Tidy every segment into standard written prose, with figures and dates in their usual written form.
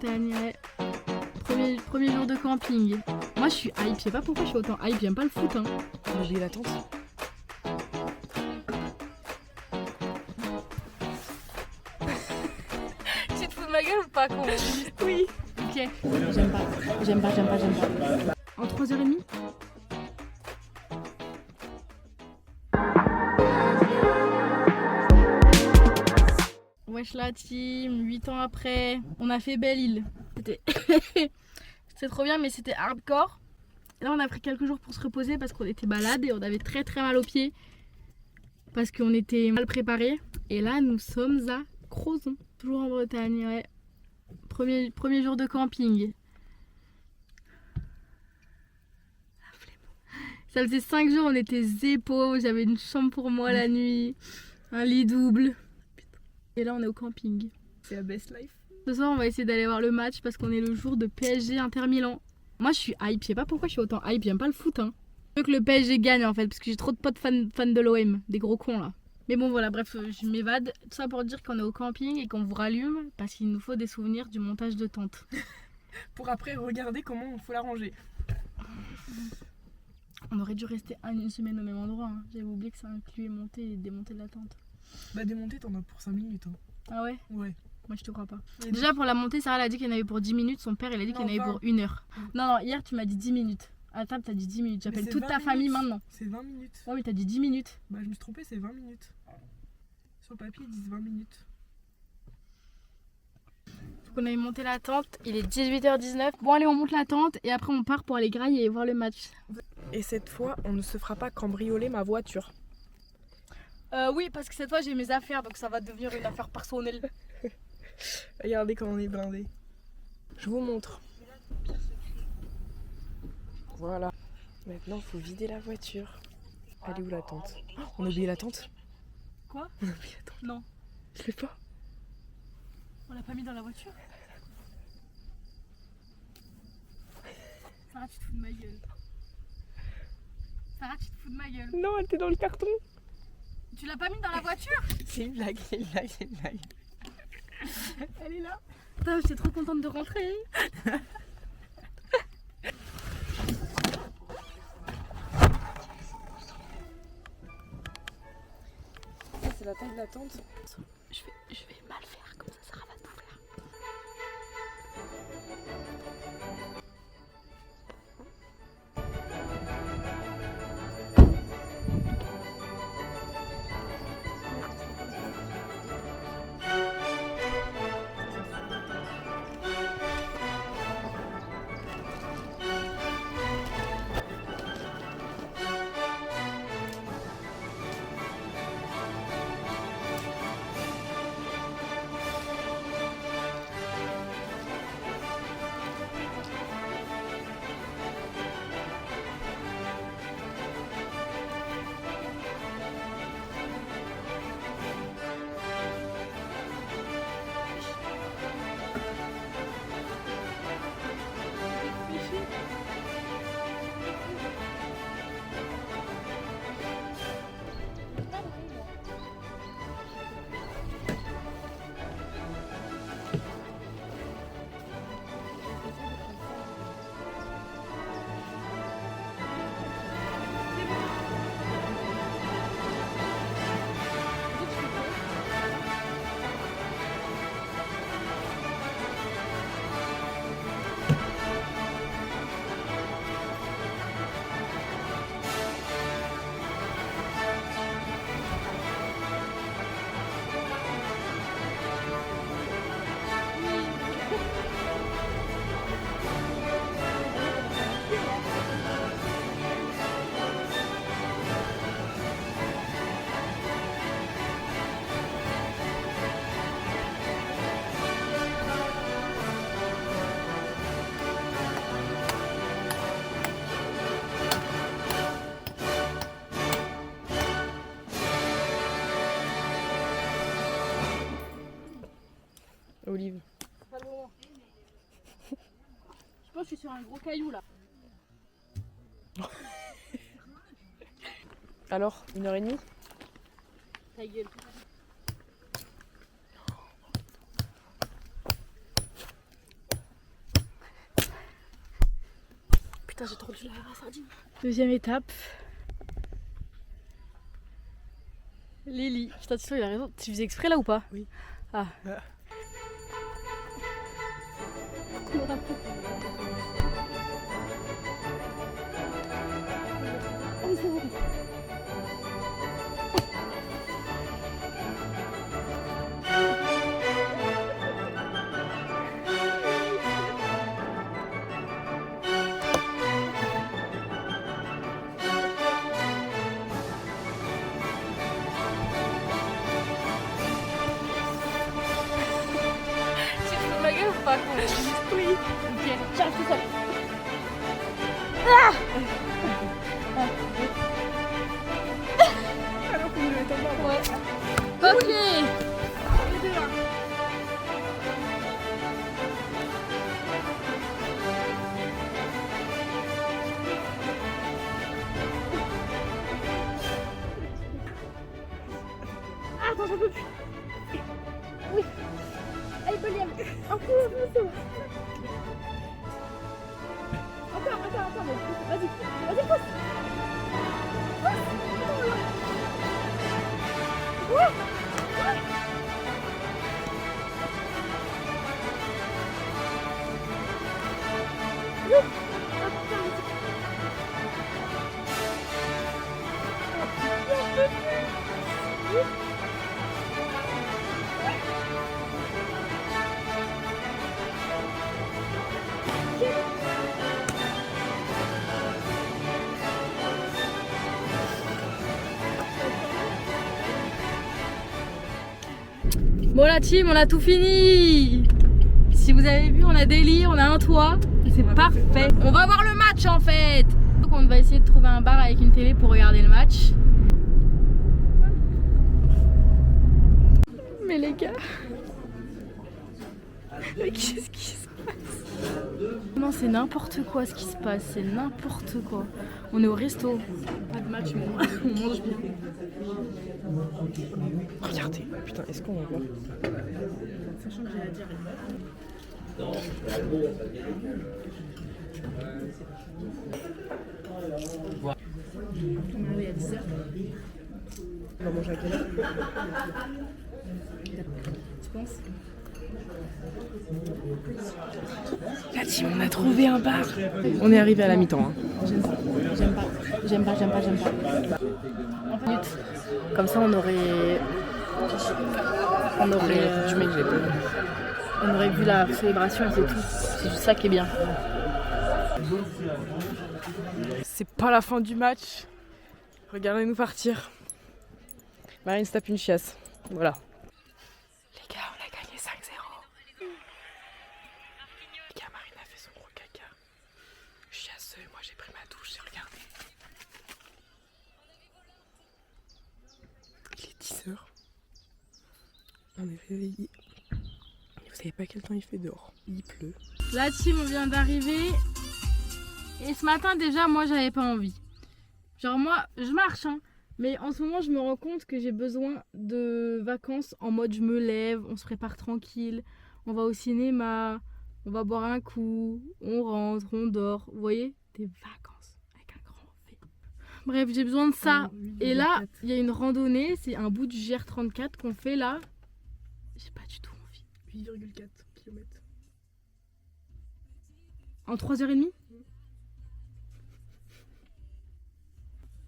Grande-Bretagne, ouais. Premier jour de camping. Moi je suis hype, je sais pas pourquoi je suis autant hype, j'aime pas le foot hein. On a oublié la tente. Tu te fous de ma gueule ou pas con? Oui. Ok. J'aime pas. En 3h30? Wesh la team, 8 ans après, on a fait Belle-Île. C'était trop bien mais c'était hardcore. Là on a pris quelques jours pour se reposer parce qu'on était malade et on avait très mal aux pieds. Parce qu'on était mal préparés. Et là nous sommes à Crozon, toujours en Bretagne, ouais. Premier jour de camping. Ça faisait 5 jours, on était zépo, j'avais une chambre pour moi la nuit, un lit double. Et là on est au camping. C'est la best life. Ce soir on va essayer d'aller voir le match parce qu'on est le jour de PSG Inter Milan. Moi je suis hype, je sais pas pourquoi je suis autant hype, j'aime pas le foot hein. Je veux que le PSG gagne en fait parce que j'ai trop de potes fans de l'OM, des gros cons là. Mais bon voilà, bref, je m'évade. Tout ça pour dire qu'on est au camping et qu'on vous rallume parce qu'il nous faut des souvenirs du montage de tente. Pour après regarder comment il faut la ranger. On aurait dû rester une semaine au même endroit hein. J'avais oublié que ça incluait monter et démonter la tente. Bah démonter t'en as pour 5 minutes hein. Ah ouais? Ouais. Moi je te crois pas. Et Déjà pour la montée, Sarah elle a dit qu'il y en avait pour 10 minutes, son père il a dit qu'il y en avait pour 1 heure. Non, hier tu m'as dit 10 minutes. À table t'as dit 10 minutes, j'appelle toute ta famille maintenant. C'est 20 minutes. Ouais mais t'as dit 10 minutes. Bah je me suis trompée, c'est 20 minutes. Sur le papier ils disent 20 minutes. Faut qu'on aille monter la tente, il est 18h19. Bon allez on monte la tente et après on part pour aller grailler et voir le match. Et cette fois on ne se fera pas cambrioler ma voiture. Oui parce que cette fois j'ai mes affaires donc ça va devenir une affaire personnelle. Regardez comment on est blindé. Je vous montre. Voilà. Maintenant, il faut vider la voiture. Elle est où la tente? Oh, on a oublié la tente. Quoi? On a oublié la tente. Non. Je l'ai pas. On l'a pas mis dans la voiture? Sarah tu te fous de ma gueule. Sarah tu te fous de ma gueule. Non, elle était dans le carton. Tu l'as pas mis dans la voiture? C'est une blague, c'est une blague, c'est une blague. Elle est là. Putain, j'étais trop contente de rentrer. C'est la taille de la tente. Je vais mal faire comme ça, Sarah va tout faire. Olive. Pas loin. Je pense que je suis sur un gros caillou là. Alors, 1h30? Ta gueule. Putain, j'ai tordu la sardine. Deuxième étape. Lily. Putain, tu sais, il a raison. Tu faisais exprès là ou pas? Oui. Ah. Ma gueule ou pas? Oui. Ok, j'arrive tout seul. Ah Alors qu'on devait tomber. Ouais. Ok. Les deux là. Ah, attends, j'en peux plus. Oui. Allez, William. Un coup, c'est bon. Attends, vas-y, pousse. Bon la team, on a tout fini. Si vous avez vu, on a des lits, on a un toit. C'est parfait. On va voir le match en fait. Donc on va essayer de trouver un bar avec une télé pour regarder le match. Mais les gars, mais qu'est-ce qui se passe? Non, c'est n'importe quoi ce qui se passe, c'est n'importe quoi. On est au resto. Pas de match, mais on mange bien. Regardez, putain, est-ce qu'on va voir? Sachant que j'ai la diarrhée. On est arrivé à 10h. On va manger à quelle heure? Tu penses? La team, on a trouvé un bar. On est arrivé à la mi-temps. Hein. J'aime pas. Comme ça on aurait vu la célébration et c'est tout. C'est juste ça qui est bien. C'est pas la fin du match. Regardez-nous partir. Marine se tape une chiasse. Voilà. Les gars, on a gagné 5-0. Les gars, Marine a fait son gros caca. Chiasseuse, moi j'ai pris ma douche, j'ai regardé. Il est 10h. On est réveillés. Vous savez pas quel temps il fait dehors. Il pleut. La team, on vient d'arriver. Et ce matin déjà, moi j'avais pas envie. Genre moi, je marche hein. Mais en ce moment, je me rends compte que j'ai besoin de vacances en mode je me lève, on se prépare tranquille, on va au cinéma, on va boire un coup, on rentre, on dort. Vous voyez? Des vacances avec un grand V. Bref, j'ai besoin de ça. Et là, il y a une randonnée, c'est un bout du GR34 qu'on fait là. J'ai pas du tout envie. 8,4 km. En 3h30?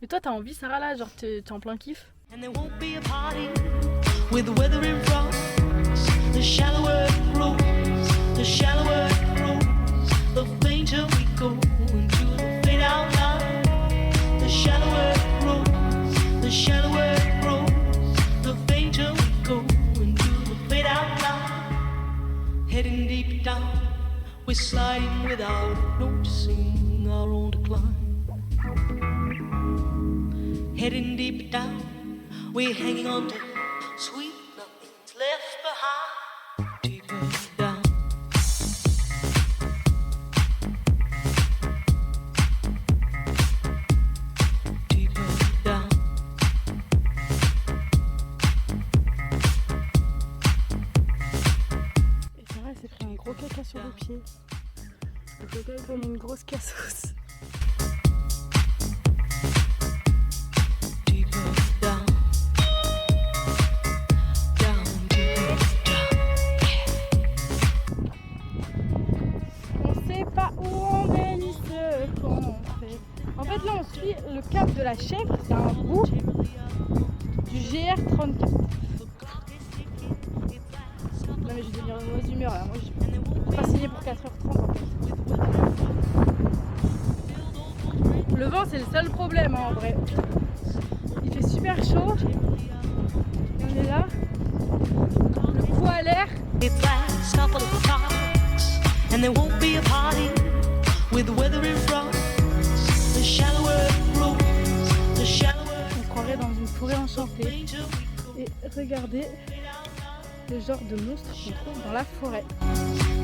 Mais toi t'as envie Sarah là, genre t'es en plein kiff? And there won't be a party with the weather in front. The shallower it grows, the shallower it grows, the fainter we go into the fade out line. The shallower it grows, the shallower it grows, the fainter we go into the fade out line. Heading deep down, we're sliding without noticing our own decline. Heading deep down, we're hanging on to sweet nothing's left behind. Deeper down. Deeper down. Et Sarah elle s'est pris un gros caca sur le pied. Le caca est comme une grosse cassos. Deeper down, down, deeper down. On sait pas où on est ni ce qu'on fait. En fait là on suit le cap de la chèvre, c'est un bout du GR34. Non mais je vais devenir une mauvaise humeur là, moi je peux pas signer pour 4h30 en fait. Le vent c'est le seul problème hein, en vrai. Il fait super chaud. Et on est là. Le coup à l'air. It's last couple of talks, and there won't be a party with the weather in front. The shallower it grows, the shallower On croirait dans une forêt enchantée. Et regardez le genre de monstre qu'on trouve dans la forêt.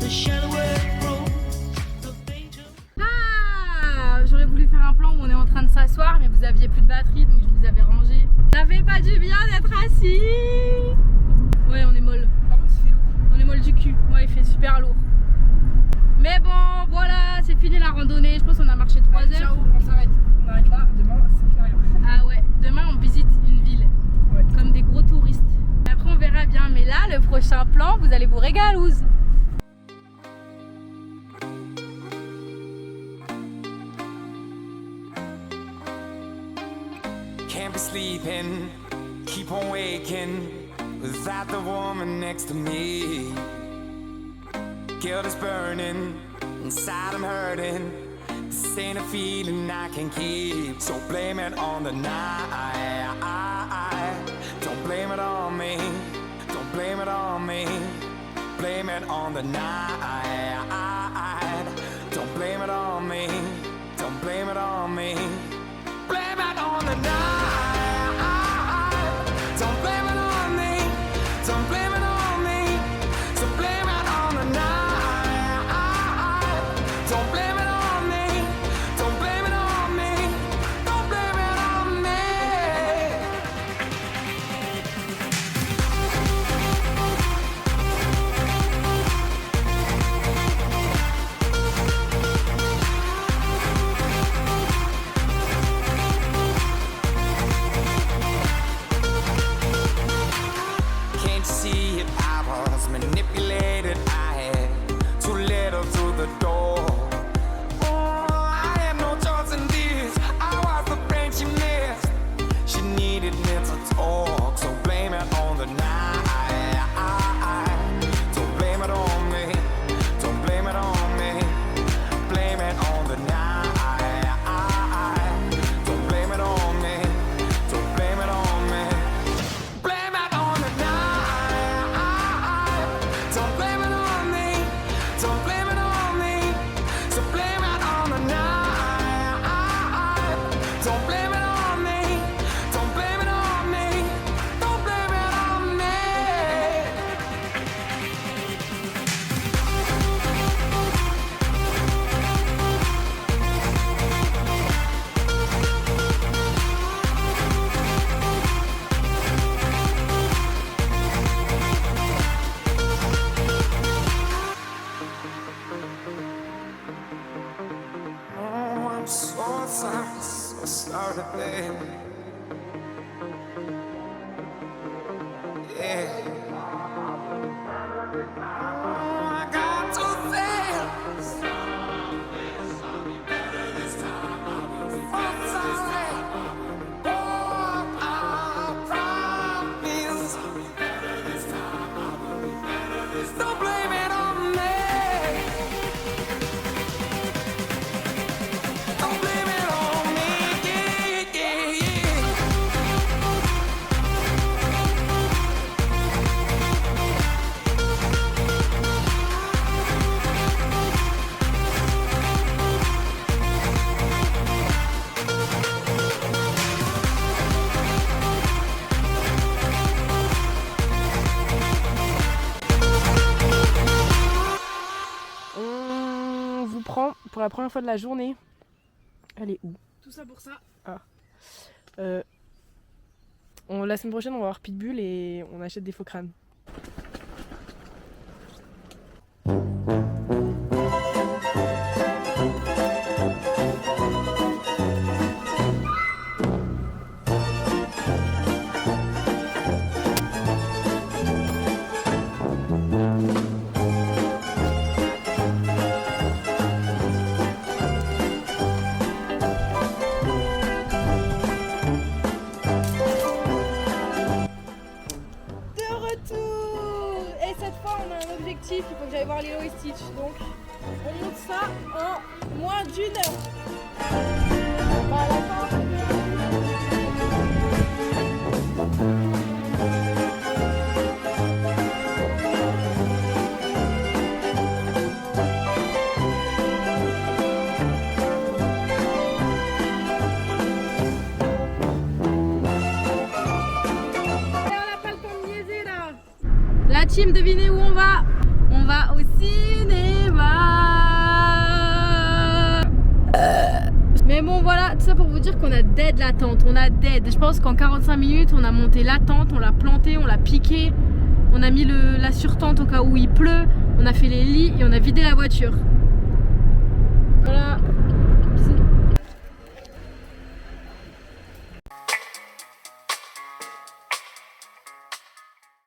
the shallower it grows, the fainter. Ah, j'aurais voulu faire un plan où on est en train de s'asseoir, mais vous aviez plus de batterie, donc je vous avais rangé. Ça fait pas du bien d'être assis. Ouais, on est molle. Par contre, il fait lourd. On est molle du cul. Ouais, il fait super lourd. Mais bon, voilà, c'est fini la randonnée. Je pense qu'on a marché 3 heures. Ciao, on s'arrête. On arrête là, demain, ça fait rien. Ah ouais, demain on visite une ville. Ouais. Comme des gros touristes. Après on verra bien, mais là, le prochain plan, vous allez vous régalouser. Can't be sleeping, keep on waking without the woman next to me. Guilt is burning, inside I'm hurting. This ain't a feeling I can keep, so blame it on the night. Don't blame it on me, don't blame it on me. Blame it on the night. Don't blame it on me, don't blame it on me. Blame it on the night. Don't blame it on me. Don't blame it on me. So blame it on the night. Don't blame it on me. Don't blame it on me. Don't blame it on me. Can't you see it? I was manipulated. I had too little through the door. Oh, I had no choice in this. I was the brain she missed. She needed me to talk, so blame it on the night. Don't blame it on me. Don't blame it on me. Blame it on the night. Don't blame it on me. Don't blame it on me. Blame it on the night. Don't blame it on me. Don't blame it on me. So blame it on the night. Don't blame it on me. Don't blame it on me. Don't blame it on me. Oh, I'm so sorry, babe. Yeah. Oh, I got to say, I'm sorry. Oh, I promise. Don't blame it on me. Don't blame it on me. Yeah, yeah, yeah. On vous prend pour la première fois de la journée. Elle est où? Tout ça pour ça. La semaine prochaine, on va voir Pitbull et on achète des faux crânes. aller au Stitch. Donc on monte ça en moins d'1 heure. Bah, à la fin, la team, devinez où on va? On va au cinéma. Mais bon voilà, tout ça pour vous dire qu'on a dead la tente. On a dead. Je pense qu'en 45 minutes on a monté la tente, on l'a plantée, on l'a piquée. On a mis la surtente au cas où il pleut. On a fait les lits et on a vidé la voiture. Voilà.